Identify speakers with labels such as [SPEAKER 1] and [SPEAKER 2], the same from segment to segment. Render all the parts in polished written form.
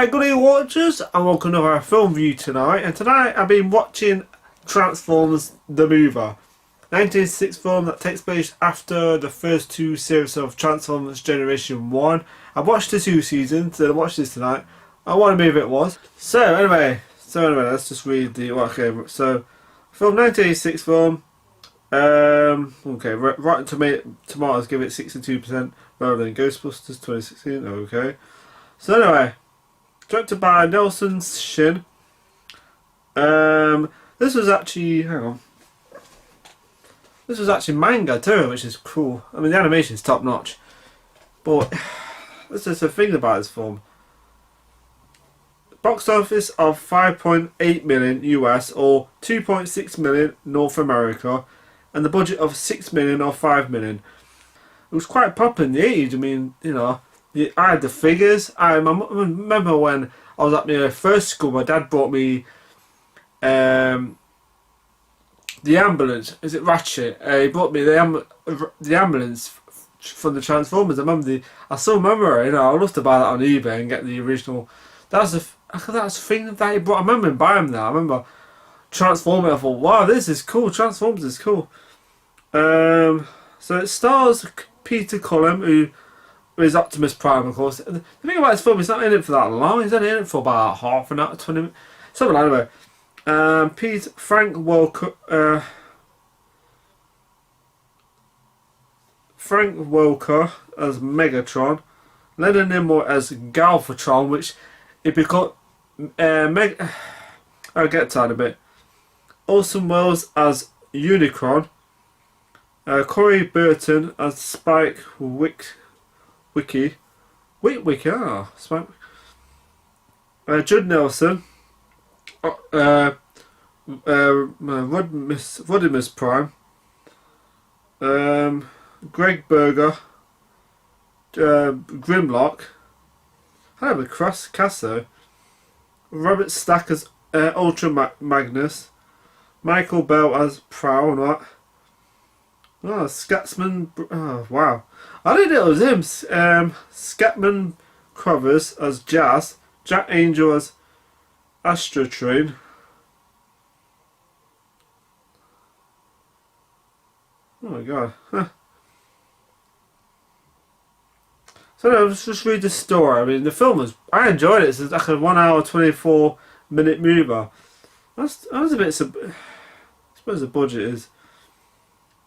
[SPEAKER 1] Hi good evening watchers and welcome to our film review tonight, and tonight I've been watching Transformers the movie, 1986 film that takes place after the first two series of Transformers Generation 1. I watched the 2 seasons, then I watched this tonight. What a movie it was. So anyway, let's just read the, okay, so film 1986 film, okay, Rotten Tomatoes give it 62% rather than Ghostbusters 2016, okay. So anyway, directed by Nelson Shin. This was actually, this was actually manga too, which is cool. I mean, the animation is top notch, but this is the thing about this film. Box office of 5.8 million US or 2.6 million North America, and the budget of 6 million or 5 million. It was quite popular in the 80s. I mean, you know, I had the figures. I remember when I was at my first school, my dad brought me the ambulance. Is it Ratchet? He brought me the ambulance from the Transformers. I still remember it. You know, I loved to buy that on eBay and get the original. That's the thing that he brought. I remember him buying that. I remember Transformers. I thought, wow, this is cool. Transformers is cool. So it stars Peter Cullen, who is Optimus Prime, of course. The thing about this film, he's not in it for that long. He's only in it for about half an hour, 20 minutes, something like that. Frank Welker as Megatron, Leonard Nimoy as Galvatron, which it became I'll get to that in a bit. Orson Welles as Unicron, Corey Burton as Spike Spike. Judd Nelson, Optimus Prime, Greg Berger, Grimlock. I have a cast though. Robert Stack as Ultra Magnus, Michael Bell as Prowl, and what? Oh, Scatsman. Oh, wow. I didn't know it was him. Scatman Crothers as Jazz, Jack Angel as Astrotrain. Oh my god. Huh. So no, let's just read the story. I mean, the film was, I enjoyed it. It's like a 1 hour 24 minute movie. I was a bit, I suppose the budget is,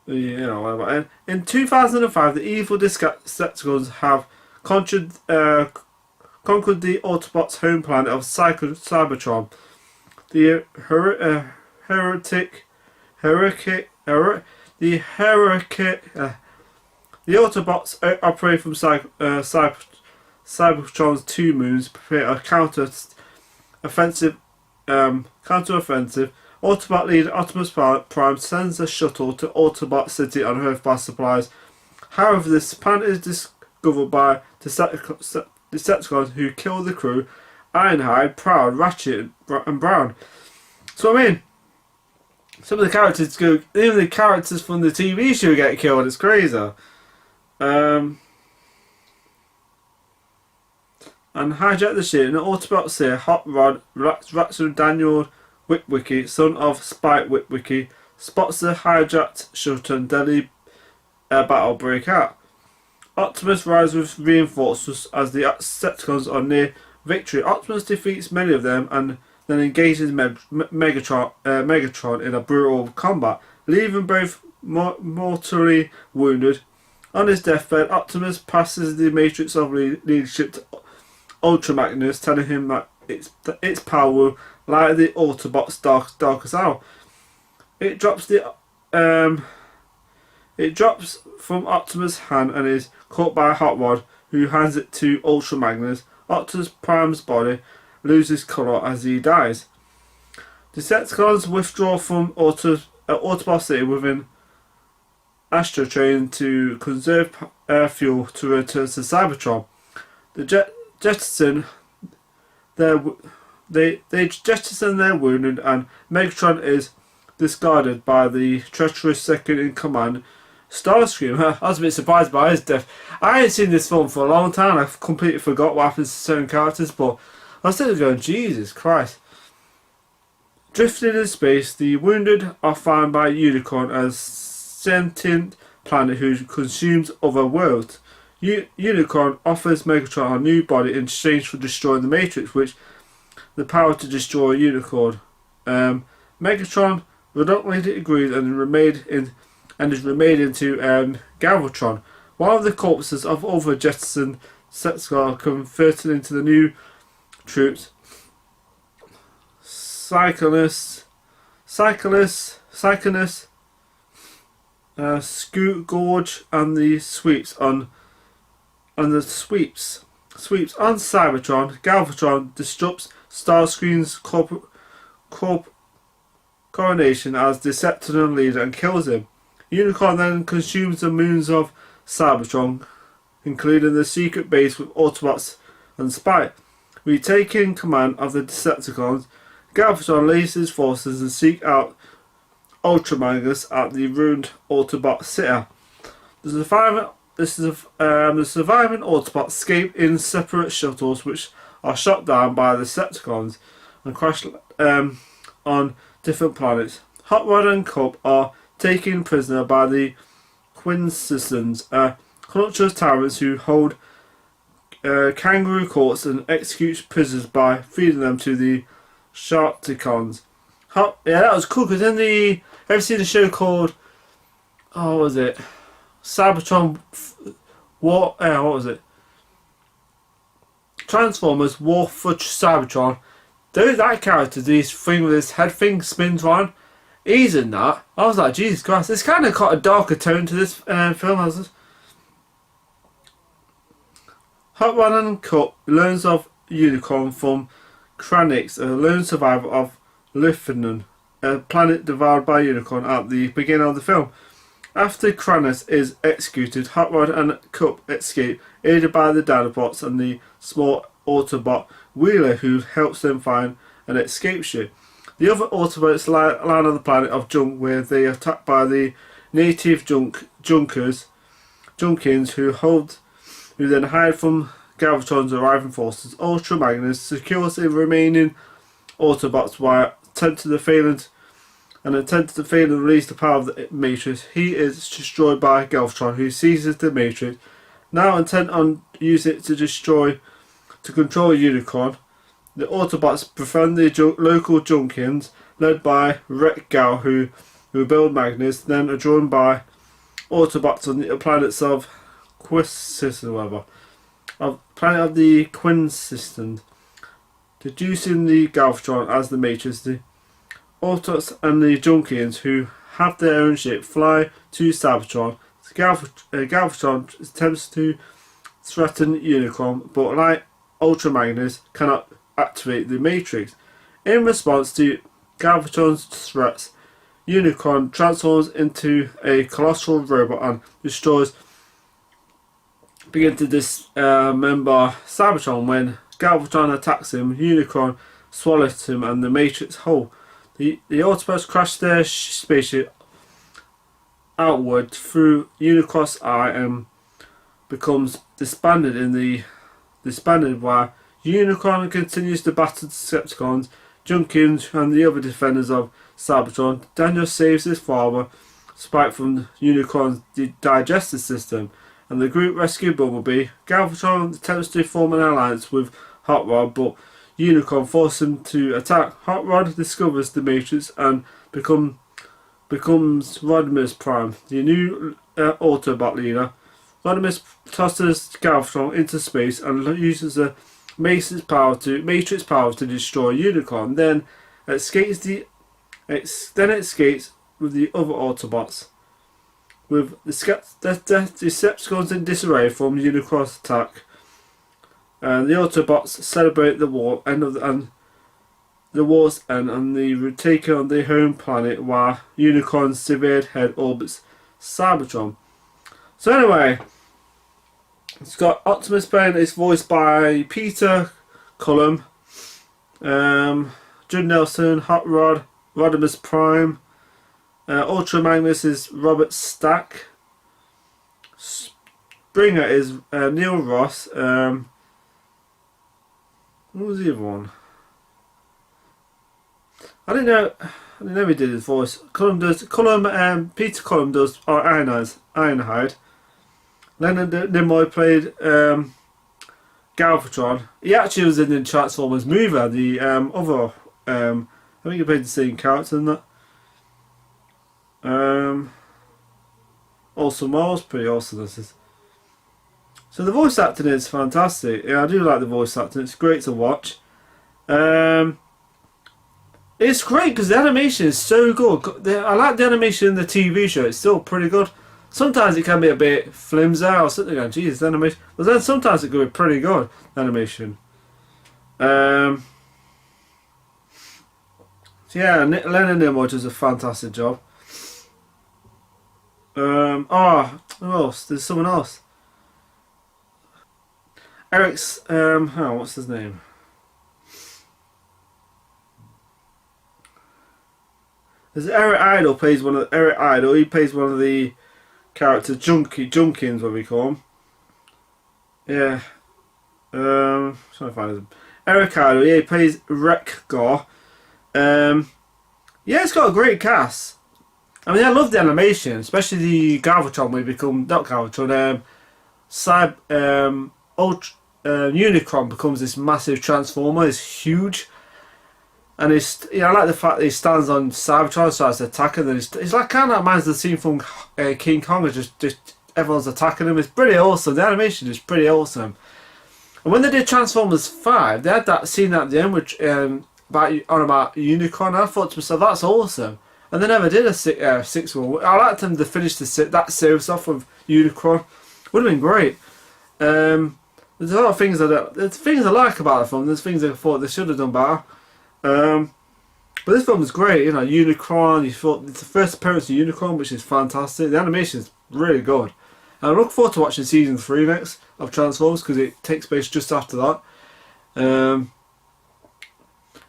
[SPEAKER 1] you know, whatever. In 2005, the evil Decepticons have conquered the Autobots' home planet of Cybertron. The Autobots operate from Cybertron's 2 moons, prepare a counter-offensive. Autobot leader Optimus Prime sends a shuttle to Autobot City on Earth by supplies. However, this planet is discovered by Decepticons who kill the crew: Ironhide, Proud, Ratchet, and Brown. So I mean, some of the characters go. Even the characters from the TV show get killed. It's crazy. And hijack the ship. And the Autobots say Hot Rod, Ratchet, Daniel Witwicky, son of Spike Witwicky, spots the hijacked shuttle and deadly battle break out. Optimus rides with reinforcements as the Decepticons are near victory. Optimus defeats many of them and then engages Megatron in a brutal combat, leaving both mortally wounded. On his deathbed, Optimus passes the matrix of leadership to Ultra Magnus, telling him that its power will light the Autobots' darkest hour. It drops from Optimus' hand and is caught by Hot Rod, who hands it to Ultra Magnus. Optimus Prime's body loses colour as he dies. Decepticons withdraw from Autobot City within Astrotrain to conserve fuel to return to Cybertron. They jettison their wounded, and Megatron is discarded by the treacherous second in command, Starscream. I was a bit surprised by his death. I ain't seen this film for a long time. I've completely forgot what happens to certain characters, but I was still going, Jesus Christ. Drifting in space, the wounded are found by Unicorn as sentient planet who consumes other worlds. Unicorn offers Megatron a new body in exchange for destroying the Matrix, which the power to destroy Unicorn. Megatron reluctantly agrees and is remade into Galvatron. While the corpses of other jettisoned Decepticons are converted into the new troops, Cyclonus, Scoot Gorge, and the sweeps on Cybertron. Galvatron disrupts Starscream's coronation as Decepticon leader and kills him. Unicorn then consumes the moons of Cybertron, including the secret base with Autobots and Spike. Retaking command of the Decepticons, Galvatron leads his forces and seek out Ultra-Magnus at the ruined Autobot city. The surviving Autobots escape in separate shuttles, which are shot down by the Decepticons and crash on different planets. Hot Rod and Cup are taken prisoner by the Quintessons, conscious tyrants who hold kangaroo courts and execute prisoners by feeding them to the Sharkticons. Yeah, that was cool because ever seen a show called, what was it? Cybertron what was it? Transformers War for Cybertron. That character, this thing with his head thing spins around. He's in that. I was like, Jesus Christ, it's kind of got a darker tone to this film, hasn't it? Hot Rod and Cup learns of Unicorn from Kranix, a lone survivor of Lithenen, a planet devoured by Unicorn at the beginning of the film. After Kranix is executed, Hot Rod and Cup escape, aided by the Dinobots and the small Autobot Wheeler, who helps them find an escape ship. The other Autobots land on the planet of Junk, where they are attacked by the native Junkins, who then hide from Galvatron's arriving forces. Ultra Magnus secures the remaining Autobots while attempting to fail and release the power of the Matrix. He is destroyed by Galvatron, who seizes the Matrix, now intent on using it to control Unicorn. The Autobots befriend the local Junkins, led by Wreck Gal, who build Magnus, then are joined by Autobots on the planets of planet of the Quintessons, deducing the Galvatron as the Matrix. The Autobots and the Junkins, who have their own ship, fly to Cybertron. Galvatron attempts to threaten Unicorn, but like Ultra Magnus, cannot activate the Matrix. In response to Galvatron's threats, Unicorn transforms into a colossal robot and begins to dismember Cybertron. When Galvatron attacks him, Unicorn swallows him and the Matrix whole. The Autobots crash their spaceship outward through Unicorn's eye and becomes disbanded while Unicorn continues to battle Decepticons, Junkins, and the other defenders of Cybertron. Daniel saves his father, Spike, from Unicorn's digestive system, and the group rescue Bumblebee. Galvatron attempts to form an alliance with Hot Rod, but Unicorn forces him to attack. Hot Rod discovers the Matrix and becomes Optimus Prime, the new Autobot leader. Optimus tosses Galvatron into space and uses the Matrix power to destroy Unicorn. Then escapes with the other Autobots. With the Decepticons in disarray from Unicorn's attack, the Autobots celebrate the war's end and the retake on their home planet, while Unicorn's severed head orbits Cybertron. So anyway, it's got Optimus Prime is voiced by Peter Cullum, Judd Nelson, Hot Rod, Rodimus Prime, Ultra Magnus is Robert Stack, Springer is Neil Ross, What was the other one? I didn't know he did his voice. Peter Cullum does Ironhide. Leonard Nimoy played Galvatron. He actually was in the Transformers movie. The other, I think he played the same character in that. Orson Welles, pretty awesome. This is. So the voice acting is fantastic. Yeah, I do like the voice acting. It's great to watch. It's great because the animation is so good. I like the animation in the TV show. It's still pretty good. Sometimes it can be a bit flimsy. I was sitting there going, "Geez, the animation." But then sometimes it can be pretty good. The animation. So yeah, Leonard Nimoy does a fantastic job. Who else? There's someone else. Eric's what's his name? There's Eric Idle plays one of Eric Idle. He plays one of the characters, Junkins, what we call him. Yeah. Trying to find him. Eric Idle. Yeah, he plays Wreck-Gar. Yeah, it's got a great cast. I mean, I love the animation, especially the Galvatron when he becomes not Galvatron. Unicron becomes this massive transformer. It's huge. And I like the fact that he stands on Cybertron, starts attacking them. It's like kind of reminds the scene from King Kong, just everyone's attacking him. It's pretty awesome. The animation is pretty awesome. And when they did Transformers 5, they had that scene at the end, which about Unicron. I thought to myself, that's awesome. And they never did a sixth one. I liked them to finish that series off with Unicron. Would have been great. There's a lot of things there's things I like about the film. There's things I thought they should have done better. But this film is great, you know, Unicron, it's the first appearance of Unicron, which is fantastic. The animation is really good. And I look forward to watching season 3 next of Transformers because it takes place just after that.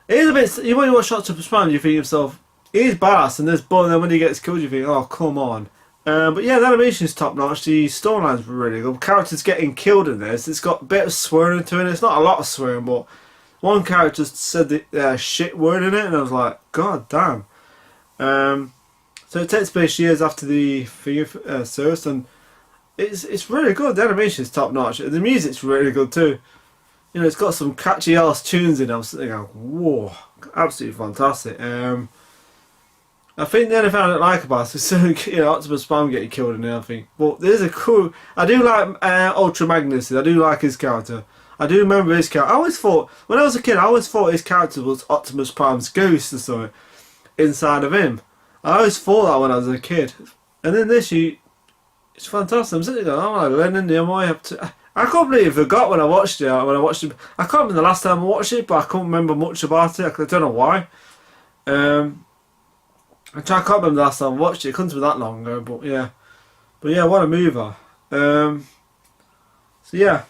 [SPEAKER 1] It is a bit, when you watch Optimus Prime, you think to yourself, he's badass and there's blood, and then when he gets killed you think, oh come on. But yeah, the animation is top notch, the storyline's really good. Characters getting killed in this, it's got a bit of swearing to it, it's not a lot of swearing, but one character said the shit word in it, and I was like, God damn. So it takes place years after the series, and it's really good. The animation is top notch. The music's really good too. You know, it's got some catchy ass tunes in it. I'm sitting there going, whoa, absolutely fantastic. I think the only thing I don't like about it is Optimus Prime getting killed in it, I think. But there's a cool. I do like Ultra Magnus. I do like his character. I do remember his character. I always thought, when I was a kid, I always thought his character was Optimus Prime's ghost or something inside of him. I always thought that when I was a kid. And then this, it's fantastic. I'm sitting there going, oh, Lennon, I can't believe I forgot when I watched it. I can't remember the last time I watched it, but I can't remember much about it. I don't know why. I can't remember the last time I watched it. It couldn't be that long ago, but yeah. But yeah, what a mover. So yeah.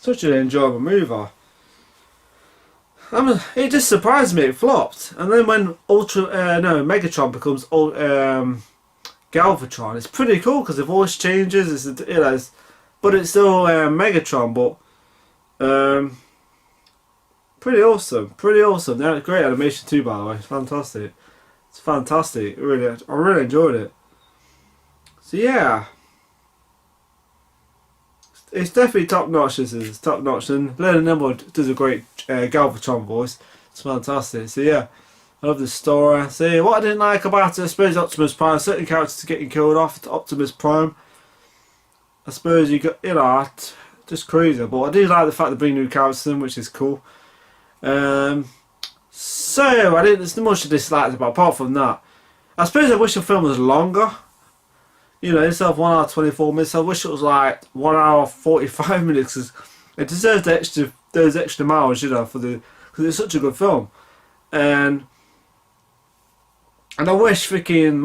[SPEAKER 1] Such an enjoyable mover. It just surprised me. It flopped, and then when Megatron becomes Galvatron, it's pretty cool because the voice changes. But it's still Megatron. But pretty awesome. Pretty awesome. Yeah, great animation too, by the way. It's fantastic. It's fantastic. I really enjoyed it. So yeah. It's definitely top notch. This is top notch, and Leonard Nimoy does a great Galvatron voice. It's fantastic. So yeah, I love the story. So yeah, what I didn't like about it, I suppose Optimus Prime. Certain characters getting killed off. Optimus Prime. I suppose you got just crazy, but I do like the fact they bring new characters in, which is cool. So there's not much to dislike about apart from that. I suppose I wish the film was longer. You know, instead of 1 hour 24 minutes, I wish it was like 1 hour 45 minutes. Cause it deserves those extra miles, you know, because it's such a good film. And I wish freaking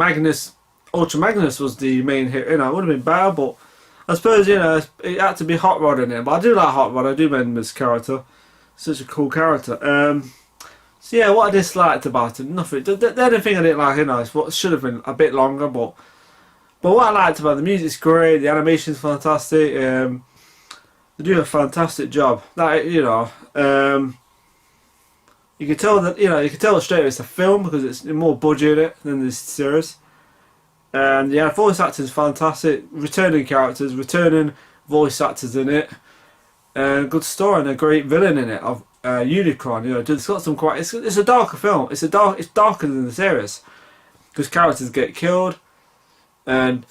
[SPEAKER 1] Ultra Magnus was the main hit. You know, it would have been better, but I suppose, you know, it had to be Hot Rod in it. But I do like Hot Rod. I do remember his character. Such a cool character. So yeah, what I disliked about it, nothing. The only thing I didn't like, you know, is what should have been a bit longer, but what I liked about the music's great, the animation's fantastic. They do a fantastic job. That you can tell that you can tell straight away it's a film because it's more budget in it than this series. And yeah, voice acting is fantastic. Returning characters, returning voice actors in it, and good story and a great villain in it of Unicron. It's got some quite. It's a darker film. It's darker than the series because characters get killed, and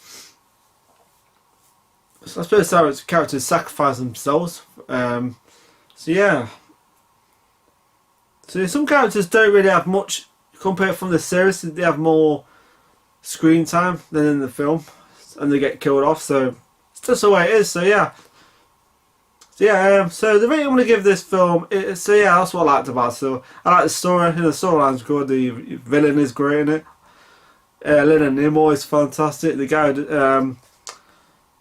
[SPEAKER 1] I suppose characters sacrifice themselves. So yeah. So some characters don't really have much compared from the series. They have more screen time than in the film, and they get killed off. So it's just the way it is. So yeah. So the rating I'm going to give this film is, that's what I liked about it. So I like the story. The storyline's good. The villain is great in it. Leonard Nimoy is fantastic. The guy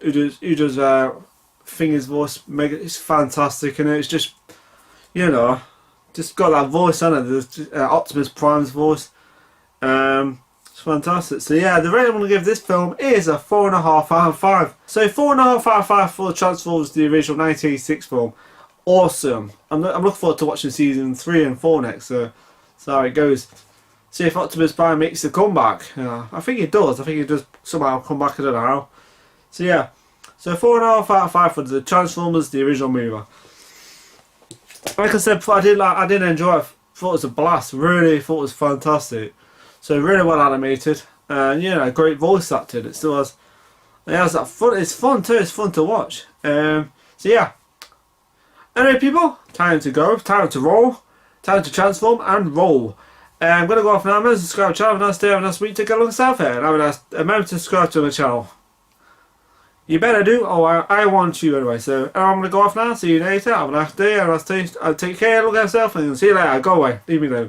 [SPEAKER 1] who does Finger's voice, it's fantastic, and it's just just got that voice on it. The Optimus Prime's voice. It's fantastic. So yeah, the rating I'm going to give this film is a 4.5 out of 5. So 4.5 out of 5 for Transformers, the original 1986 film. Awesome. I'm looking forward to watching season 3 and 4 next. So how it goes. See if Optimus Prime makes a comeback. I think he does. I think he does somehow come back. I don't know how. So yeah. So 4.5 out of 5 for the Transformers, the original movie. Like I said, I did enjoy it. Thought it was a blast. Really thought it was fantastic. So really well animated, and great voice acting. It still has. It has that fun. It's fun too. It's fun to watch. So yeah. Anyway, people, time to go. Time to roll. Time to transform and roll. I'm gonna go off now. Remember to subscribe to the channel. Have a nice day. Have a nice week. Take a look yourself here. And remember to subscribe to my channel. You better do. Oh, I want you anyway. So I'm gonna go off now. See you later. Have a nice day. Have a nice day. Take care. Look at yourself, and see you later. Go away. Leave me alone.